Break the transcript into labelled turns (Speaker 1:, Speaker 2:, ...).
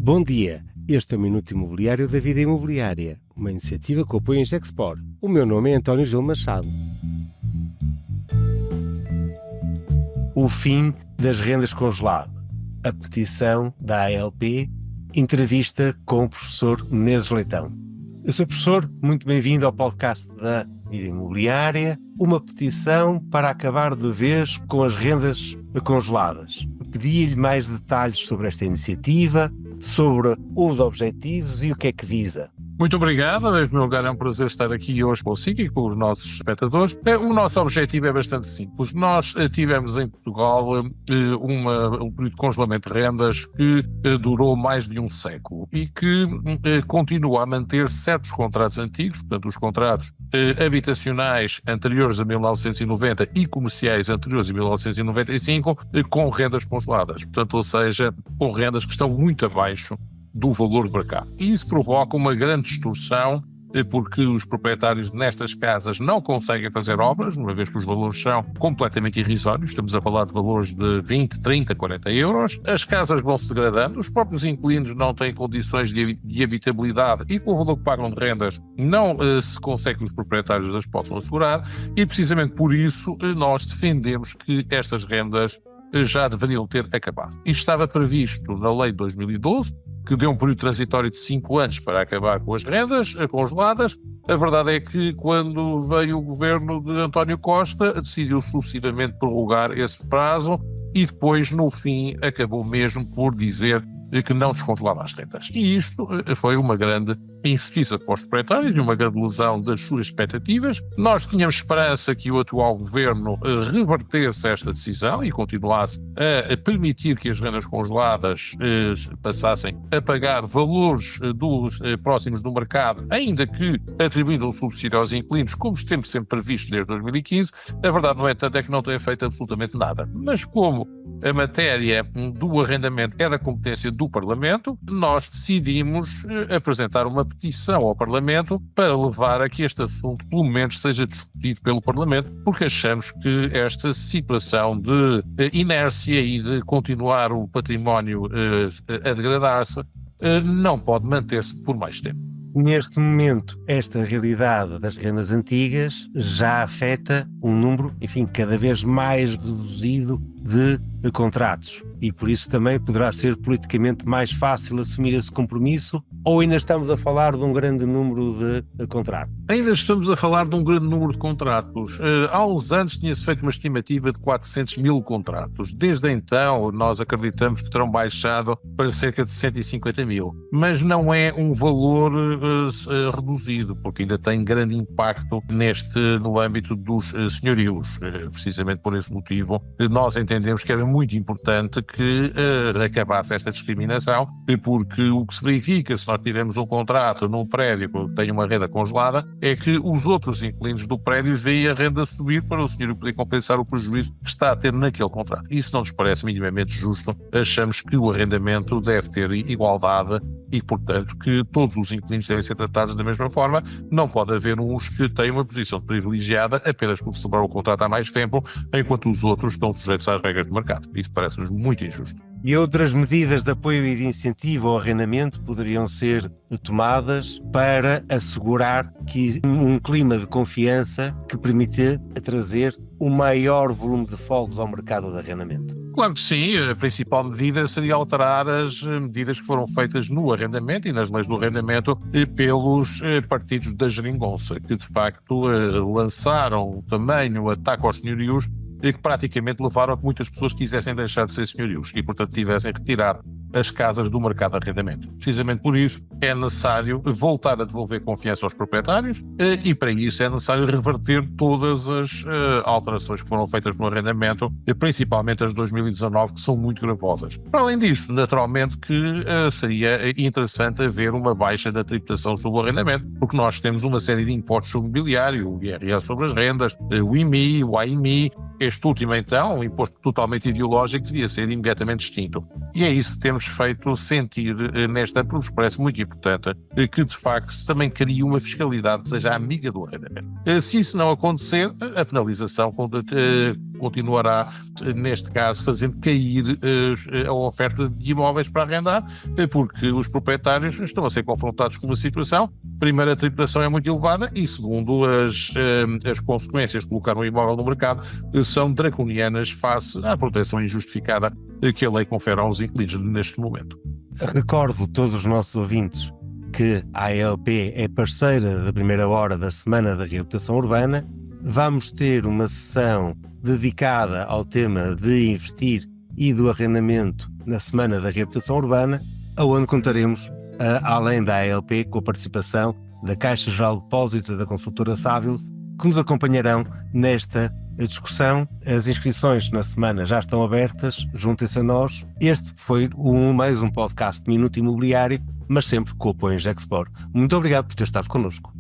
Speaker 1: Bom dia, este é o Minuto Imobiliário da Vida Imobiliária, uma iniciativa que apoia a Gexpor. O meu nome é António Gil Machado. O fim das rendas congeladas. A petição da ALP, entrevista com o professor Menezes Leitão. Eu sou professor, muito bem-vindo ao podcast da Vida Imobiliária. Uma petição para acabar de vez com as rendas congeladas. Pedi-lhe mais detalhes sobre esta iniciativa, sobre os objetivos e o que é que visa.
Speaker 2: Muito obrigado, em primeiro lugar é um prazer estar aqui hoje consigo e com os nossos espectadores. O nosso objetivo é bastante simples. Nós tivemos em Portugal um período de congelamento de rendas que durou mais de um século e que continua a manter certos contratos antigos, portanto os contratos habitacionais anteriores a 1990 e comerciais anteriores a 1995 com rendas congeladas, portanto, ou seja, com rendas que estão muito abaixo do valor de mercado. E isso provoca uma grande distorção, porque os proprietários nestas casas não conseguem fazer obras, uma vez que os valores são completamente irrisórios, estamos a falar de valores de 20, 30, 40 euros, as casas vão se degradando, os próprios inquilinos não têm condições de habitabilidade e com o valor que pagam de rendas não se consegue que os proprietários as possam assegurar e precisamente por isso nós defendemos que estas rendas já deveriam ter acabado. Isto estava previsto na lei de 2012, que deu um período transitório de 5 anos para acabar com as rendas congeladas. A verdade é que quando veio o governo de António Costa, decidiu sucessivamente prorrogar esse prazo e depois, no fim, acabou mesmo por dizer que não descongelava as rendas. E isto foi uma grande injustiça para os proprietários e uma grande lesão das suas expectativas. Nós tínhamos esperança que o atual governo revertesse esta decisão e continuasse a permitir que as rendas congeladas passassem a pagar valores próximos do mercado, ainda que atribuindo um subsídio aos inquilinos, como temos sempre previsto desde 2015. A verdade, no entanto, é que não tem feito absolutamente nada. Mas como a matéria do arrendamento é da competência do Parlamento, nós decidimos apresentar uma petição ao Parlamento para levar a que este assunto, pelo menos, seja discutido pelo Parlamento, porque achamos que esta situação de inércia e de continuar o património a degradar-se não pode manter-se por mais tempo.
Speaker 1: Neste momento, esta realidade das rendas antigas já afeta um número, cada vez mais reduzido de contratos e por isso também poderá ser politicamente mais fácil assumir esse compromisso ou ainda estamos a falar de um grande número de contratos?
Speaker 2: Ainda estamos a falar de um grande número de contratos. Há uns anos tinha-se feito uma estimativa de 400 mil contratos. Desde então, nós acreditamos que terão baixado para cerca de 150 mil. Mas não é um valor reduzido, porque ainda tem grande impacto no âmbito dos senhorios. Precisamente por esse motivo, nós entendemos que era muito importante que acabasse esta discriminação, porque o que se verifica se nós tivermos um contrato num prédio que tem uma renda congelada é que os outros inquilinos do prédio veem a renda subir para o senhor poder compensar o prejuízo que está a ter naquele contrato. Isso não nos parece minimamente justo. Achamos que o arrendamento deve ter igualdade e, portanto, que todos os inquilinos devem ser tratados da mesma forma. Não pode haver uns que têm uma posição privilegiada apenas porque celebraram o contrato há mais tempo, enquanto os outros estão sujeitos às regras do mercado. Isso parece-nos muito injusto.
Speaker 1: E outras medidas de apoio e de incentivo ao arrendamento poderiam ser tomadas para assegurar que um clima de confiança que permita trazer um maior volume de folgos ao mercado de arrendamento?
Speaker 2: Claro que sim, a principal medida seria alterar as medidas que foram feitas no arrendamento e nas leis do arrendamento pelos partidos da geringonça, que de facto lançaram também o ataque aos senhorios e que praticamente levaram a que muitas pessoas quisessem deixar de ser senhorios e, portanto, tivessem retirado as casas do mercado de arrendamento. Precisamente por isso é necessário voltar a devolver confiança aos proprietários e para isso é necessário reverter todas as alterações que foram feitas no arrendamento, principalmente as de 2019, que são muito gravosas. Para além disso, naturalmente que seria interessante haver uma baixa da tributação sobre o arrendamento, porque nós temos uma série de impostos sobre o imobiliário, o IRS sobre as rendas, o IMI, o AIMI. Este último, então, um imposto totalmente ideológico, devia ser imediatamente extinto. E é isso que temos feito sentir nesta, porque nos parece muito importante que, de facto, se também crie uma fiscalidade que seja amiga do arrendamento. Se isso não acontecer, a penalização continuará, neste caso, fazendo cair a oferta de imóveis para arrendar, porque os proprietários estão a ser confrontados com uma situação. Primeiro, a tributação é muito elevada e, segundo, as consequências de colocar um imóvel no mercado são draconianas face à proteção injustificada que a lei confere aos inquilinos neste momento.
Speaker 1: Recordo todos os nossos ouvintes que a ALP é parceira da primeira hora da Semana da Reabilitação Urbana. Vamos ter uma sessão dedicada ao tema de investir e do arrendamento na Semana da Reabilitação Urbana, onde contaremos, além da ALP, com a participação da Caixa Geral de Depósitos e da consultora Savills, que nos acompanharão nesta discussão. As inscrições na semana já estão abertas, juntem-se a nós. Este foi mais um podcast de Minuto Imobiliário, mas sempre com o apoio em Gexpor. Muito obrigado por ter estado connosco.